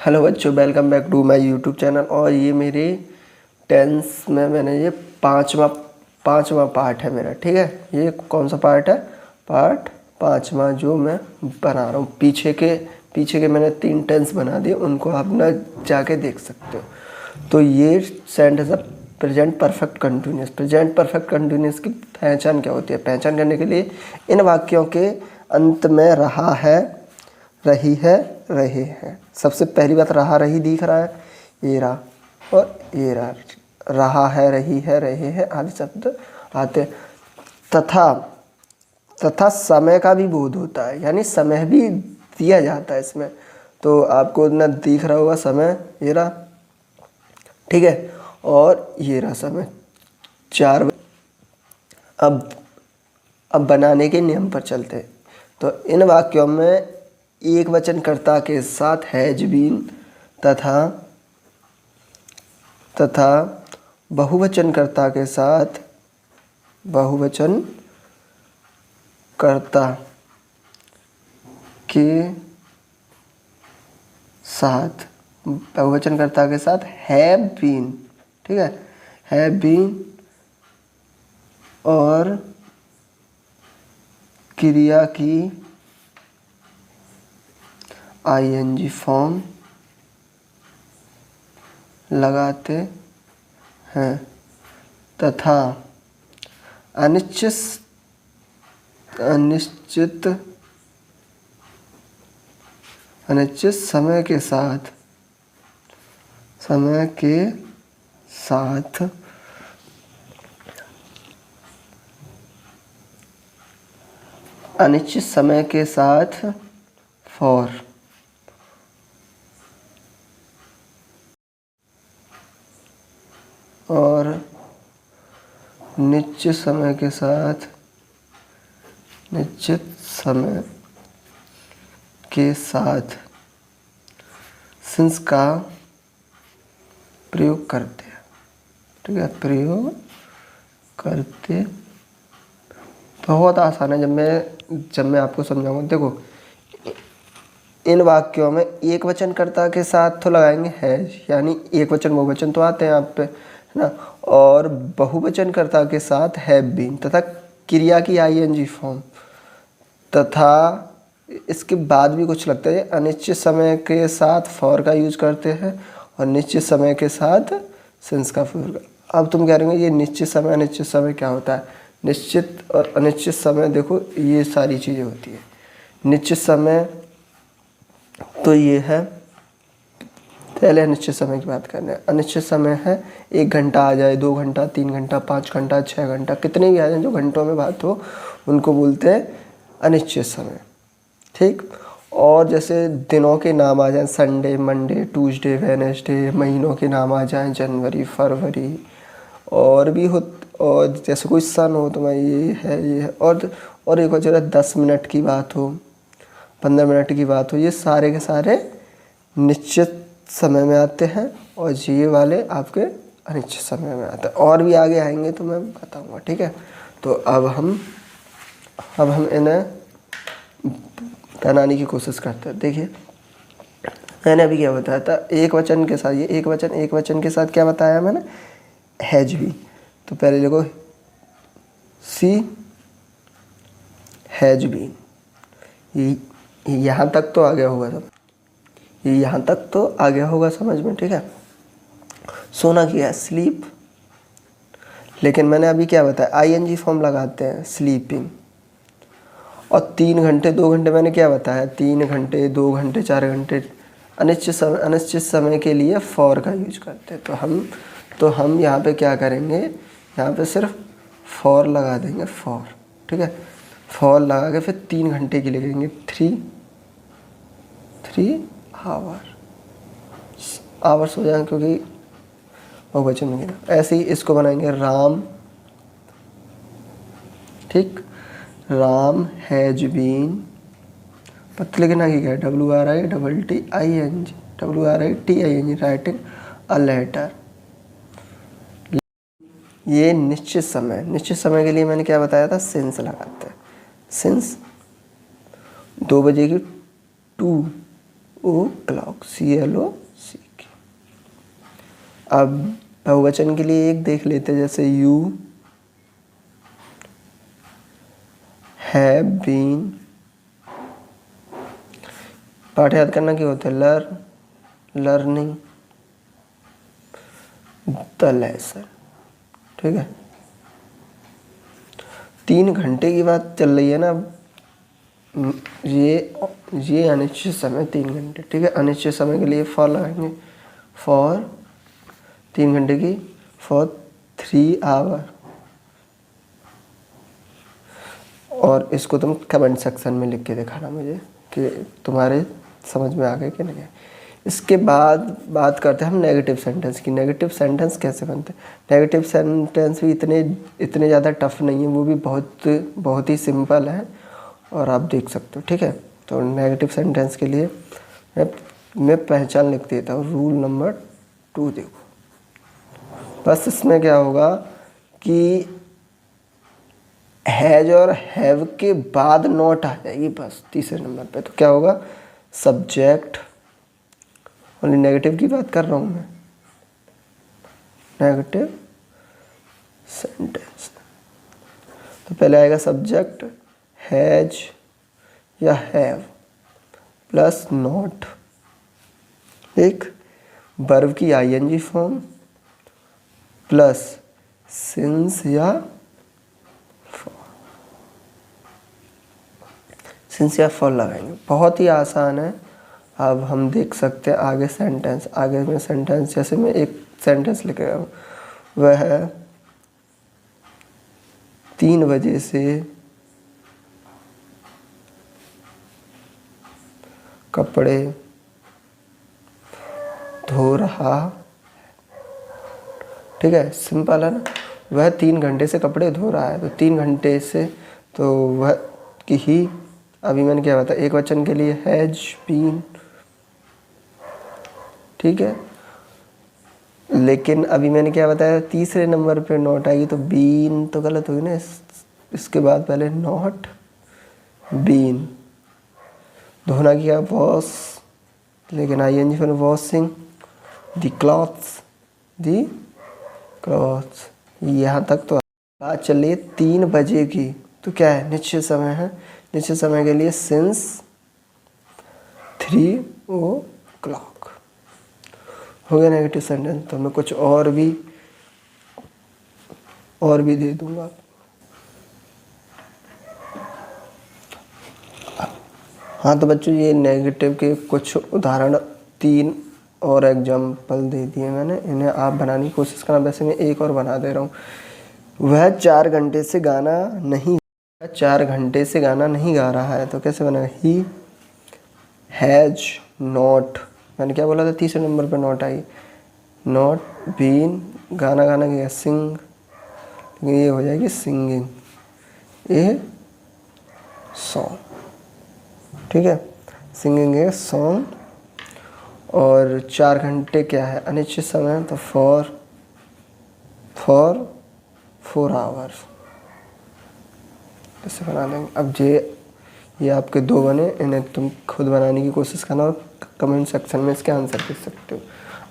Hello बच्चों, welcome back to my YouTube channel. और ये मेरे टेंस में मैंने ये पाँचवा पार्ट है मेरा। ठीक है, ये कौन सा पार्ट है? पार्ट पाँचवा जो मैं बना रहा हूँ। पीछे के मैंने 3 टेंस बना दिए, उनको आप ना जाके देख सकते हो। तो ये सेंटेंस है present perfect continuous. Present perfect continuous की पहचान क्या होती है? पहचान करने के लिए इन वाक्यों के अंत में रहा है, रही है, रहे हैं। सबसे पहली बात, रहा रही दिख रहा है, ये रहा और ये रहा है, रही है, रहे हैं आदि शब्द आते। तथा समय का भी बोध होता है, यानी समय भी दिया जाता है इसमें। तो आपको ना दिख रहा होगा समय, ये रहा, ठीक है, और ये रहा समय 4। अब बनाने के नियम पर चलते हैं। तो इन वाक्यों में एक वचनकर्ता के साथ हैज बीन तथा बहुवचनकर्ता के साथ बहुवचनकर्ता के साथ हैव बीन, ठीक है, हैव बीन और क्रिया की आईएनजी फॉर्म लगाते हैं तथा अनिश्चित समय के साथ अनिश्चित समय के साथ फॉर और निश्चित समय के साथ सिंस का प्रयोग करते हैं। ठीक है, प्रयोग करते बहुत आसान है। जब मैं आपको समझाऊंगा, देखो इन वाक्यों में एक वचनकर्ता के साथ तो लगाएंगे हैज, यानी एक वचन बहुवचन तो आते हैं आप पे, है ना, और बहुवचनकर्ता के साथ हैव बीन तथा क्रिया की आईएनजी फॉर्म, तथा इसके बाद भी कुछ लगता है। अनिश्चित समय के साथ फॉर का यूज करते हैं और निश्चित समय के साथ सिंस का प्रयोग। अब तुम कह रहे हो ये निश्चित समय अनिश्चित समय क्या होता है? निश्चित और अनिश्चित समय, देखो ये सारी चीज़ें होती है। निश्चित समय तो ये है, पहले अनिश्चित समय की बात करना है। अनिश्चित समय है 1 घंटा आ जाए, 2 घंटा, 3 घंटा, 5 घंटा, 6 घंटा, कितने भी आ जाए जो घंटों में बात हो, उनको बोलते हैं अनिश्चित समय। ठीक, और जैसे दिनों के नाम आ जाएं, संडे, मंडे, ट्यूसडे, वेडनेसडे, महीनों के नाम आ जाएं, जनवरी, फरवरी, और भी हो, और जैसे कोई सन हो तो मैं ये है, और एक हो 10 मिनट की बात हो, 15 मिनट की बात हो, ये सारे के सारे निश्चित समय में आते हैं और ये वाले आपके अनिश्चित समय में आते हैं। और भी आगे आएंगे तो मैं बताऊंगा, ठीक है। तो अब हम इन्हें बनाने की कोशिश करते हैं। देखिए मैंने अभी क्या बताया था, एक वचन के साथ, ये एक वचन के साथ क्या बताया मैंने? हैज भी। तो पहले देखो, सी हैज बीन, यहाँ तक तो आ गया होगा सब, ये यहाँ तक तो आ गया होगा समझ में, ठीक है। सोना किया है, स्लीप, लेकिन मैंने अभी क्या बताया, आईएनजी फॉर्म लगाते हैं, स्लीपिंग। और 3 घंटे 2 घंटे मैंने क्या बताया, 3 घंटे 2 घंटे 4 घंटे, अनिश्चित समय के लिए फॉर का यूज करते हैं। तो हम यहाँ पे क्या करेंगे, यहाँ पे सिर्फ फॉर लगा देंगे, फॉर, ठीक है। फॉर लगा के फिर 3 घंटे के लिए करेंगे, 3 आवर्स हो जाएंगे, क्योंकि बहुवचन में गिना। ऐसे ही इसको बनाएंगे, राम, ठीक, राम हैज बीन, पत्र लिखना की है, WRITTING राइटिंग अ लेटर। ये निश्चित समय के लिए मैंने क्या बताया था, सिंस लगाते हैं। सिंस 2 बजे की 2 ओ क्लॉक, CLOC। अब बहुवचन के लिए एक देख लेते हैं, जैसे यू हैव बीन, पाठ याद करना क्या होता है, लर्निंग द लेसन। ठीक है, 3 घंटे की बात चल रही है ना, ये अनिश्चित समय 3 घंटे। ठीक है, अनिश्चित समय के लिए फॉर लगाएंगे, फॉर 3 घंटे की, फॉर 3 आवर। और इसको तुम कमेंट सेक्शन में लिख के दिखाना मुझे कि तुम्हारे समझ में आ गए कि नहीं है। इसके बाद बात करते हैं हम नेगेटिव सेंटेंस की। नेगेटिव सेंटेंस कैसे बनते हैं? नेगेटिव सेंटेंस भी इतने ज़्यादा टफ नहीं है, वो भी बहुत ही सिंपल है और आप देख सकते हो। ठीक है, तो नेगेटिव सेंटेंस के लिए मैं पहचान लिख देता हूँ। रूल नंबर 2 देखो, बस इसमें क्या होगा कि हैज और हैव के बाद नॉट आ जाएगी बस तीसरे नंबर पे। तो क्या होगा, सब्जेक्ट, ओनली नेगेटिव की बात कर रहा हूँ मैं, नेगेटिव सेंटेंस। तो पहले आएगा सब्जेक्ट हैज या हैव प्लस नॉट, एक वर्ब की ING फॉर्म प्लस सिंस या सिंस या फॉर लगाएंगे। बहुत ही आसान है। अब हम देख सकते हैं आगे सेंटेंस, आगे में सेंटेंस, जैसे मैं एक सेंटेंस लिख रहा हूँ, वह है 3 बजे से कपड़े धो रहा। ठीक है, सिंपल है ना, वह 3 घंटे से कपड़े धो रहा है। तो 3 घंटे से, तो वह की ही, अभी मैंने क्या बताया, एक वचन के लिए हैज बीन। ठीक है, लेकिन अभी मैंने क्या बताया, तीसरे नंबर पे नॉट आएगी तो बीन तो गलत होगी ना, इसके बाद पहले नॉट बीन। धोना किया वॉश, लेकिन ING फिर वॉशिंग द क्लॉथ्स, यहाँ तक तो बात चल रही है 3 बजे की। तो क्या है, निश्चित समय है, निश्चित समय के लिए सिंस 3 o'clock हो गया नेगेटिव सेंटेंस। तो मैं कुछ और भी दे दूंगा। हाँ तो बच्चों, ये नेगेटिव के कुछ उदाहरण 3 और एग्जाम्पल दे दिए मैंने, इन्हें आप बनाने की कोशिश करना। वैसे मैं एक और बना दे रहा हूँ। वह 4 घंटे से गाना नहीं गा रहा है। तो कैसे बनेगा, ही हैज नॉट, मैंने क्या बोला था, तीसरे नंबर पे नॉट आई, नॉट बीन, गाना की सिंग, ये हो जाएगी सिंगिंग ए सॉन्ग। ठीक है, सिंगिंग ए सॉन्ग। और 4 घंटे क्या है, अनिश्चित समय, तो फॉर 4 आवर्स। ऐसे बना देंगे। अब ये आपके 2 बने, इन्हें तुम खुद बनाने की कोशिश करना और कमेंट सेक्शन में इसके आंसर दे सकते हो।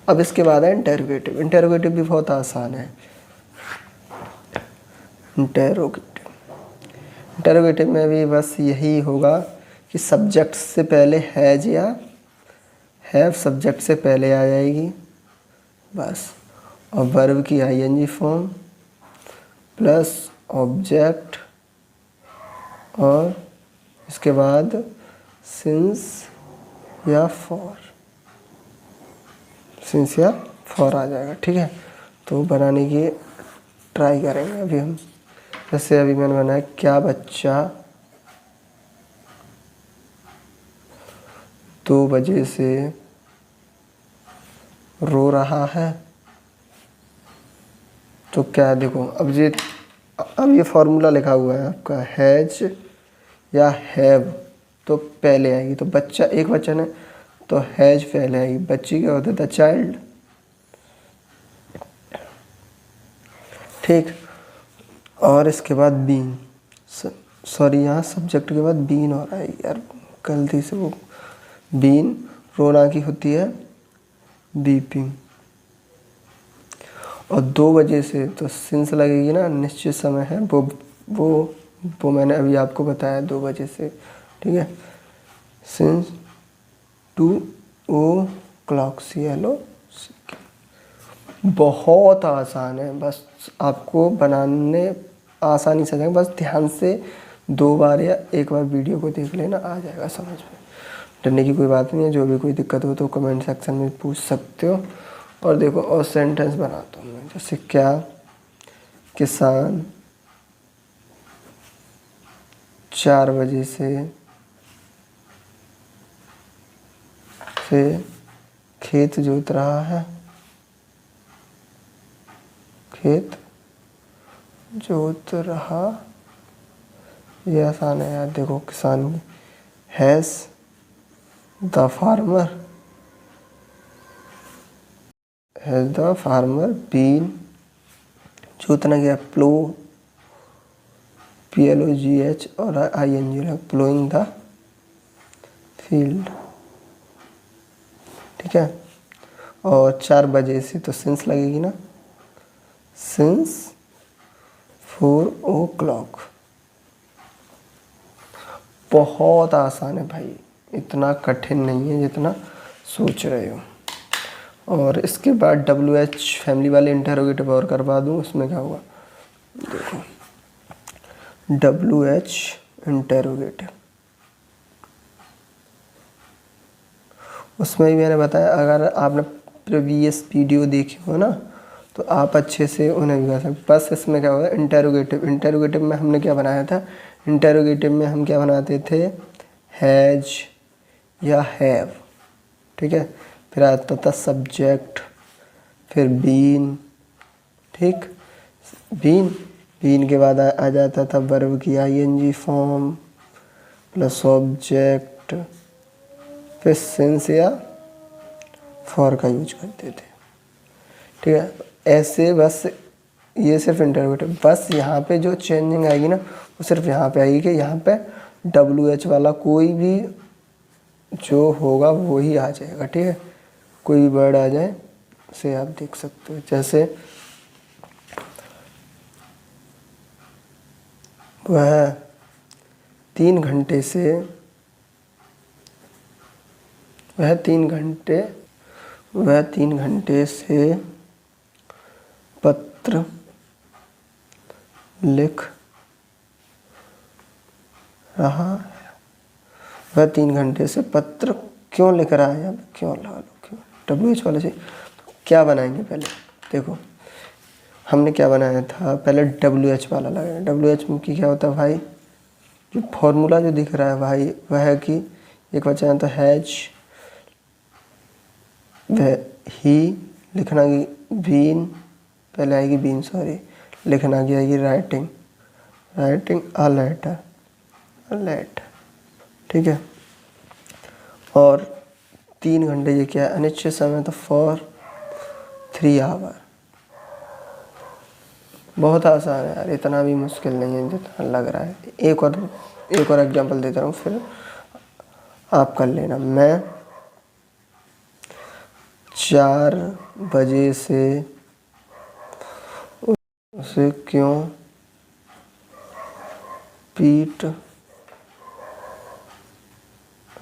अब इसके बाद है इंटेरोगेटिव। इंटेरोगेटिव भी बहुत आसान है। इंटेरोगेटिव में भी बस यही होगा कि सब्जेक्ट से पहले हैज या हैव सब्जेक्ट से पहले आ जाएगी बस, और वर्ब की ING फॉर्म प्लस ऑब्जेक्ट, और इसके बाद सिंस या फॉर आ जाएगा। ठीक है, तो बनाने की ट्राई करेंगे अभी हम। जैसे अभी मैंने बनाया, क्या बच्चा 2 बजे से रो रहा है। तो क्या देखो, अब ये फॉर्मूला लिखा हुआ है आपका, हैज या हैव तो पहले आएगी। तो बच्चा एक वचन है तो हैज पहले आएगी। बच्ची क्या होता है, द चाइल्ड। ठीक, और इसके बाद बीन, सॉरी यहाँ सब्जेक्ट के बाद बीन हो रहा है यार, गलती से वो बीन रोना की होती है बीपिंग। और 2 बजे से तो सिंस लगेगी ना, निश्चित समय है वो मैंने अभी आपको बताया 2 बजे से, ठीक है। Since 2 o'clock CLO। बहुत आसान है, बस आपको बनाने आसानी से जाएगा, बस ध्यान से 2 बार या 1 बार वीडियो को देख लेना, आ जाएगा समझ में। डरने की कोई बात नहीं है। जो भी कोई दिक्कत हो तो कमेंट सेक्शन में पूछ सकते हो। और देखो, और सेंटेंस बनाता हूँ मैं, जैसे क्या किसान 4 बजे से खेत जोत रहा है। खेत जोत रहा, ये आसान है यार। देखो, किसान हैज़ द फार्मर बीन, जोतना गया प्लो, PLOGH और ING, प्लोइंग द फील्ड, ठीक है। और 4 बजे से तो सिंस लगेगी ना, सिंस 4 o'clock। बहुत आसान है भाई, इतना कठिन नहीं है जितना सोच रहे हो। और इसके बाद WH फैमिली वाले इंटरोगेटिव और करवा दूँ, उसमें क्या हुआ देखो, WH इंटरोगेटिव, उसमें भी मैंने बताया, अगर आपने प्रीवियस वीडियो देखी हो ना तो आप अच्छे से उन्हें भी कर सकते। बस इसमें क्या होगा, इंटरोगेटिव में हमने क्या बनाया था, इंटरोगेटिव में हम क्या बनाते थे, हैज या हैव, ठीक है। फिर आता था सब्जेक्ट, फिर बीन, ठीक, बीन के बाद आ जाता था वर्ब की ING फॉर्म प्लस ऑब्जेक्ट, फिर सिंस या फॉर का यूज करते थे, ठीक है। ऐसे बस ये सिर्फ इंटरोगेटिव, बस यहाँ पे जो चेंजिंग आएगी ना वो सिर्फ यहाँ पे आएगी कि यहाँ पे WH वाला कोई भी जो होगा वो ही आ जाएगा, ठीक है। कोई भी वर्ड आ जाए उसे आप देख सकते हो, जैसे वह 3 घंटे से पत्र लिख रहा है। वह 3 घंटे से पत्र क्यों लिख रहा है, यहाँ पे क्यों लगा लो, क्यों WH वाले से। क्या बनाएंगे पहले, देखो हमने क्या बनाया था, पहले WH वाला लगाया। WH में की क्या होता है भाई, जो फॉर्मूला जो दिख रहा है भाई वह है कि एक बचा तो हैज, वह ही, लिखना की बीन, पहले आएगी बीन, सॉरी, लिखना की आएगी राइटिंग अ लेटर, ठीक है। और 3 घंटे ये क्या है, अनिश्चित समय, तो फॉर 3 आवर। बहुत आसान है यार, इतना भी मुश्किल नहीं है जितना लग रहा है। एक और एग्जांपल देता हूँ, फिर आप कर लेना। मैं 4 बजे से उसे क्यों पीट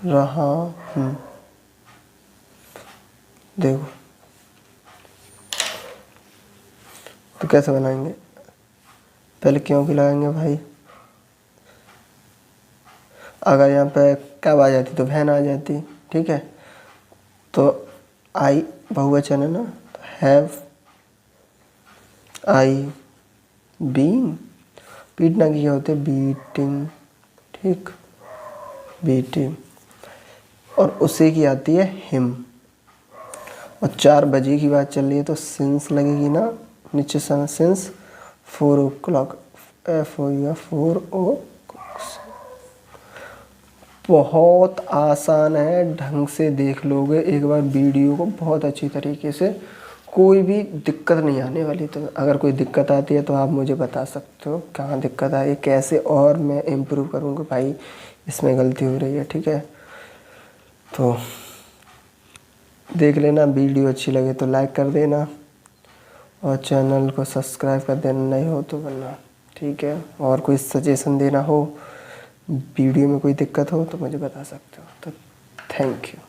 रहा हूँ। देखो तो कैसे बनाएंगे, पहले क्यों की लगाएंगे भाई, अगर यहाँ पे कब आ जाती तो वैन आ जाती, ठीक है। तो आई बहुवचन है ना, तो हैव आई बीन, पीटना की क्या होते, बीटिंग, ठीक, बीटिंग। और उसे की आती है हिम। और 4 बजे की बात चल रही है तो सिंस लगेगी ना, नीचे समय, सिंस 4 o'clock, FOR ओ। बहुत आसान है, ढंग से देख लोगे एक बार वीडियो को बहुत अच्छी तरीके से, कोई भी दिक्कत नहीं आने वाली। तो अगर कोई दिक्कत आती है तो आप मुझे बता सकते हो कहाँ दिक्कत आई, कैसे और मैं इम्प्रूव करूँगा भाई, इसमें गलती हो रही है, ठीक है। तो देख लेना। वीडियो अच्छी लगे तो लाइक कर देना और चैनल को सब्सक्राइब कर देना, नहीं हो तो करना, ठीक है। और कोई सजेशन देना हो, वीडियो में कोई दिक्कत हो तो मुझे बता सकते हो। तो थैंक यू।